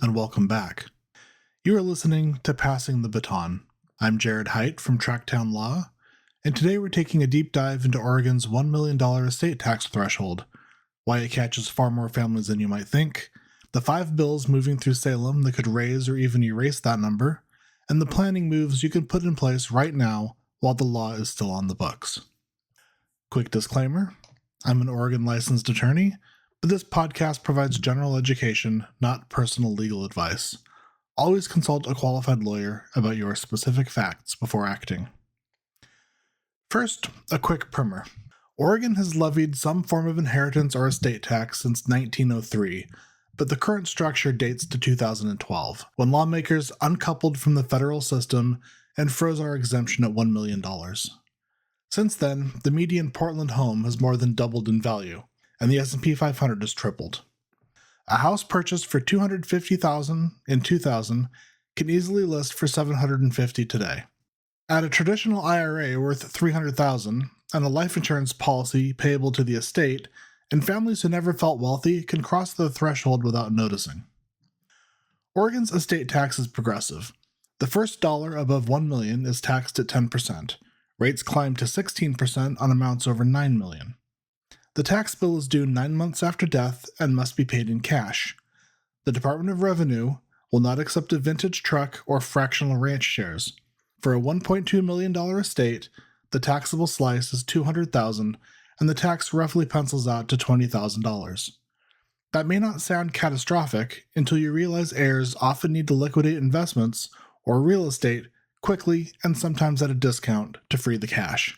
and welcome back. You are listening to Passing the Baton. I'm Jared Hight from Tracktown Law, and today we're taking a deep dive into Oregon's $1 million estate tax threshold, why it catches far more families than you might think, the 5 bills moving through Salem that could raise or even erase that number, and the planning moves you can put in place right now while the law is still on the books. Quick disclaimer, I'm an Oregon licensed attorney, but this podcast provides general education, not personal legal advice. Always consult a qualified lawyer about your specific facts before acting. First, a quick primer. Oregon has levied some form of inheritance or estate tax since 1903, but the current structure dates to 2012, when lawmakers uncoupled from the federal system and froze our exemption at $1 million. Since then, the median Portland home has more than doubled in value, and the S&P 500 has tripled. A house purchased for $250,000 in 2000 can easily list for $750,000 today. Add a traditional IRA worth $300,000 and a life insurance policy payable to the estate, and families who never felt wealthy can cross the threshold without noticing. Oregon's estate tax is progressive. The first dollar above $1 million is taxed at 10%. Rates climb to 16% on amounts over $9 million. The tax bill is due 9 months after death and must be paid in cash. The Department of Revenue will not accept a vintage truck or fractional ranch shares. For a $1.2 million estate, the taxable slice is $200,000, and the tax roughly pencils out to $20,000. That may not sound catastrophic until you realize heirs often need to liquidate investments or real estate quickly and sometimes at a discount to free the cash.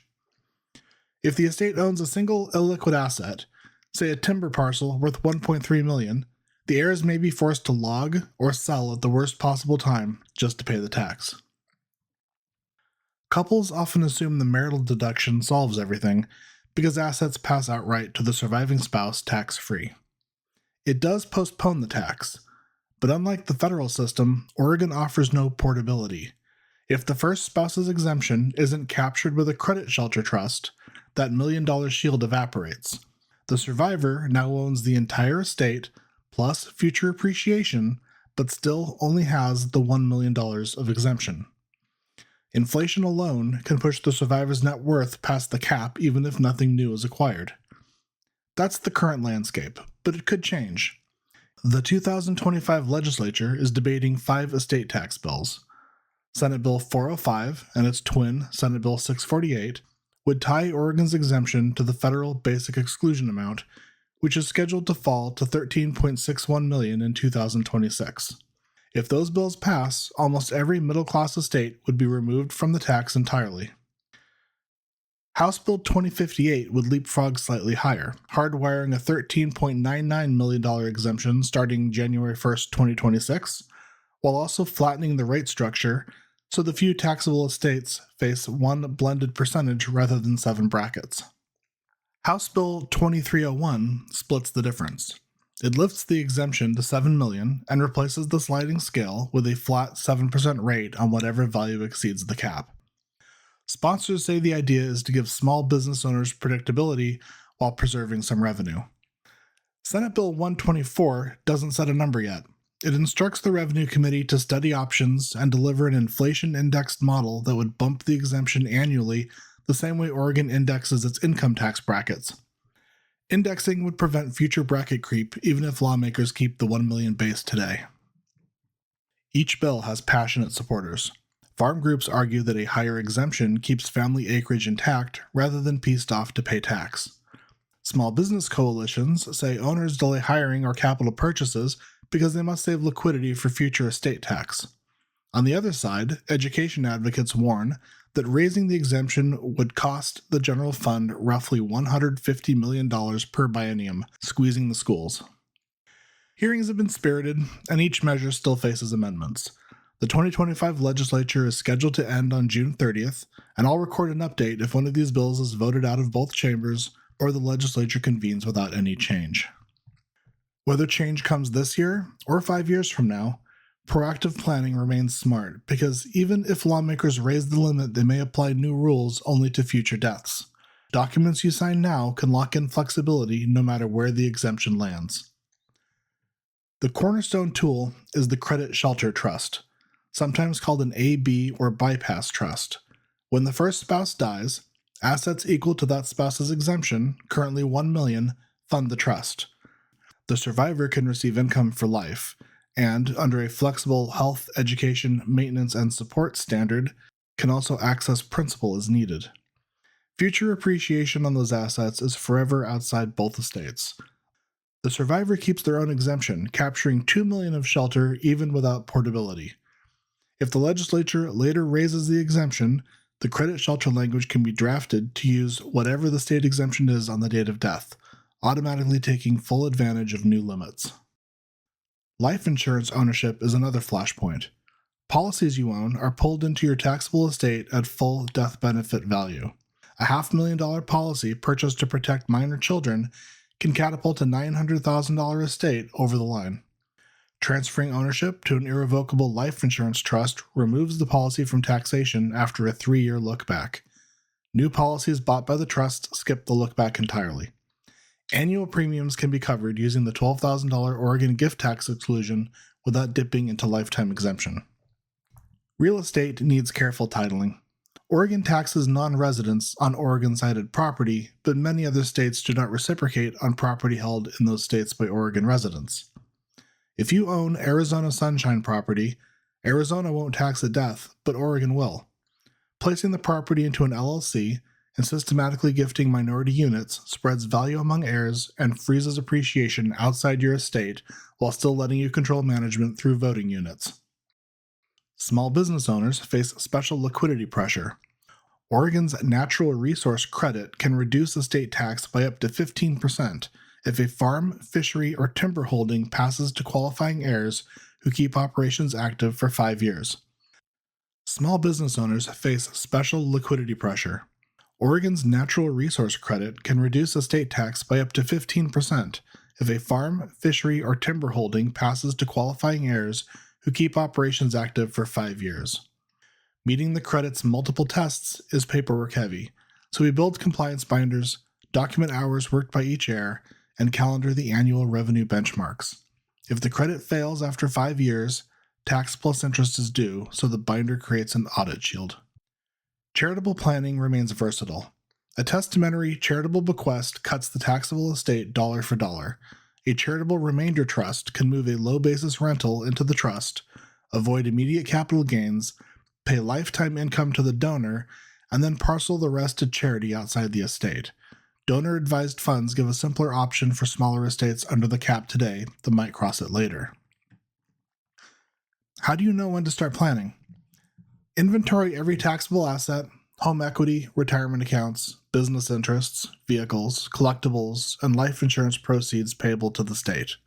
If the estate owns a single illiquid asset, say a timber parcel worth $1.3 million, the heirs may be forced to log or sell at the worst possible time just to pay the tax. Couples often assume the marital deduction solves everything because assets pass outright to the surviving spouse tax-free. It does postpone the tax, but unlike the federal system, Oregon offers no portability. If the first spouse's exemption isn't captured with a credit shelter trust, that $1 million shield evaporates. The survivor now owns the entire estate plus future appreciation, but still only has the $1 million of exemption. Inflation alone can push the survivor's net worth past the cap even if nothing new is acquired. That's the current landscape, but it could change. The 2025 legislature is debating 5 estate tax bills. Senate Bill 405 and its twin, Senate Bill 648, would tie Oregon's exemption to the federal basic exclusion amount, which is scheduled to fall to $13.61 million in 2026. If those bills pass, almost every middle-class estate would be removed from the tax entirely. House Bill 2058 would leapfrog slightly higher, hardwiring a $13.99 million exemption starting January 1, 2026, while also flattening the rate structure so the few taxable estates face one blended percentage rather than 7 brackets. House Bill 2301 splits the difference. It lifts the exemption to $7 million and replaces the sliding scale with a flat 7% rate on whatever value exceeds the cap. Sponsors say the idea is to give small business owners predictability while preserving some revenue. Senate Bill 124 doesn't set a number yet. It instructs the Revenue Committee to study options and deliver an inflation-indexed model that would bump the exemption annually the same way Oregon indexes its income tax brackets. Indexing would prevent future bracket creep even if lawmakers keep the $1 million base today. Each bill has passionate supporters. Farm groups argue that a higher exemption keeps family acreage intact rather than pieced off to pay tax. Small business coalitions say owners delay hiring or capital purchases because they must save liquidity for future estate tax. On the other side, education advocates warn that raising the exemption would cost the general fund roughly $150 million per biennium, squeezing the schools. Hearings have been spirited, and each measure still faces amendments. The 2025 legislature is scheduled to end on June 30th, and I'll record an update if one of these bills is voted out of both chambers or the legislature convenes without any change. Whether change comes this year or 5 years from now, proactive planning remains smart because even if lawmakers raise the limit, they may apply new rules only to future deaths. Documents you sign now can lock in flexibility no matter where the exemption lands. The cornerstone tool is the Credit Shelter Trust, sometimes called an AB or bypass trust. When the first spouse dies, assets equal to that spouse's exemption, currently $1 million, fund the trust. The survivor can receive income for life, and, under a flexible health, education, maintenance, and support standard, can also access principal as needed. Future appreciation on those assets is forever outside both estates. The survivor keeps their own exemption, capturing $2 million of shelter even without portability. If the legislature later raises the exemption, the credit shelter language can be drafted to use whatever the state exemption is on the date of death, automatically taking full advantage of new limits. Life insurance ownership is another flashpoint. Policies you own are pulled into your taxable estate at full death benefit value. A $500,000 policy purchased to protect minor children can catapult a $900,000 estate over the line. Transferring ownership to an irrevocable life insurance trust removes the policy from taxation after a 3-year look-back. New policies bought by the trust skip the look-back entirely. Annual premiums can be covered using the $12,000 Oregon gift tax exclusion without dipping into lifetime exemption. Real estate needs careful titling. Oregon taxes non-residents on Oregon-sided property, but many other states do not reciprocate on property held in those states by Oregon residents. If you own Arizona Sunshine property, Arizona won't tax at death, but Oregon will. Placing the property into an LLC and systematically gifting minority units spreads value among heirs and freezes appreciation outside your estate while still letting you control management through voting units. Small business owners face special liquidity pressure. Oregon's natural resource credit can reduce estate tax by up to 15% if a farm, fishery, or timber holding passes to qualifying heirs who keep operations active for 5 years. Small business owners face special liquidity pressure. Oregon's natural resource credit can reduce estate tax by up to 15% if a farm, fishery, or timber holding passes to qualifying heirs who keep operations active for 5 years. Meeting the credit's multiple tests is paperwork heavy, so we build compliance binders, document hours worked by each heir, and calendar the annual revenue benchmarks. If the credit fails after 5 years, tax plus interest is due, so the binder creates an audit shield. Charitable planning remains versatile. A testamentary charitable bequest cuts the taxable estate dollar for dollar. A charitable remainder trust can move a low-basis rental into the trust, avoid immediate capital gains, pay lifetime income to the donor, and then parcel the rest to charity outside the estate. Donor-advised funds give a simpler option for smaller estates under the cap today that might cross it later. How do you know when to start planning? Inventory every taxable asset, home equity, retirement accounts, business interests, vehicles, collectibles, and life insurance proceeds payable to the state.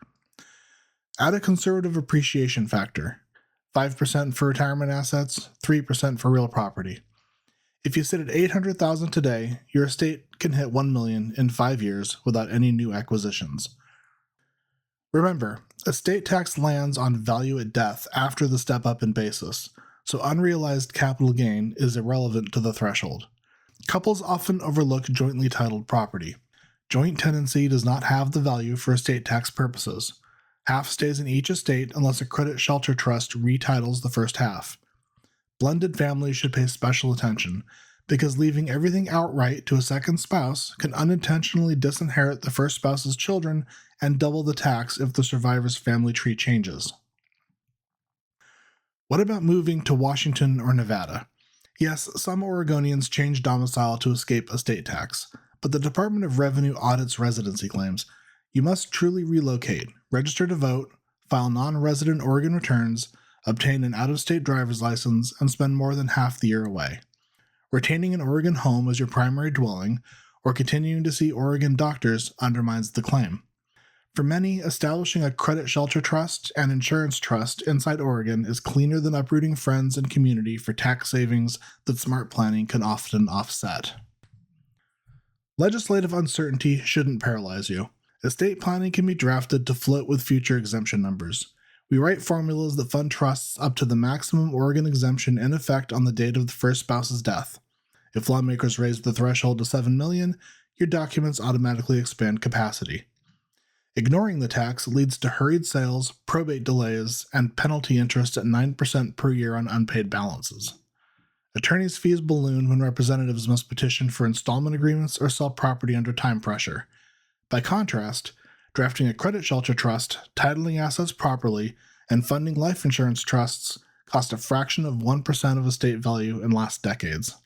Add a conservative appreciation factor, 5% for retirement assets, 3% for real property. If you sit at $800,000 today, your estate can hit $1 million in 5 years without any new acquisitions. Remember, estate tax lands on value at death after the step up in basis, so unrealized capital gain is irrelevant to the threshold. Couples often overlook jointly titled property. Joint tenancy does not have the value for estate tax purposes. Half stays in each estate unless a credit shelter trust retitles the first half. Blended families should pay special attention, because leaving everything outright to a second spouse can unintentionally disinherit the first spouse's children and double the tax if the survivor's family tree changes. What about moving to Washington or Nevada? Yes, some Oregonians change domicile to escape estate tax, but the Department of Revenue audits residency claims. You must truly relocate, register to vote, file non-resident Oregon returns, obtain an out-of-state driver's license, and spend more than half the year away. Retaining an Oregon home as your primary dwelling, or continuing to see Oregon doctors undermines the claim. For many, establishing a credit shelter trust and insurance trust inside Oregon is cleaner than uprooting friends and community for tax savings that smart planning can often offset. Legislative uncertainty shouldn't paralyze you. Estate planning can be drafted to float with future exemption numbers. We write formulas that fund trusts up to the maximum Oregon exemption in effect on the date of the first spouse's death. If lawmakers raise the threshold to $7 million, your documents automatically expand capacity. Ignoring the tax leads to hurried sales, probate delays, and penalty interest at 9% per year on unpaid balances. Attorneys' fees balloon when representatives must petition for installment agreements or sell property under time pressure. By contrast, drafting a credit shelter trust, titling assets properly, and funding life insurance trusts cost a fraction of 1% of estate value and last decades.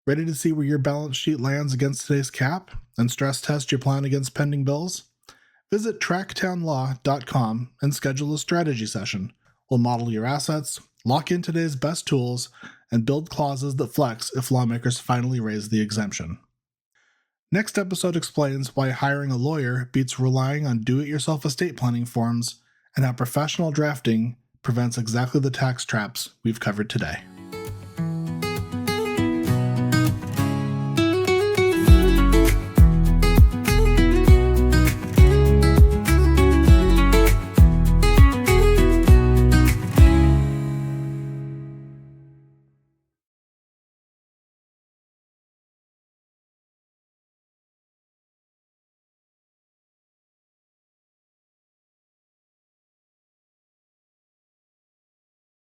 Ready to see where your balance sheet lands against today's cap and stress test your plan against pending bills? Visit tracktownlaw.com and schedule a strategy session. We'll model your assets, lock in today's best tools, and build clauses that flex if lawmakers finally raise the exemption. Next episode explains why hiring a lawyer beats relying on do-it-yourself estate planning forms and how professional drafting prevents exactly the tax traps we've covered today.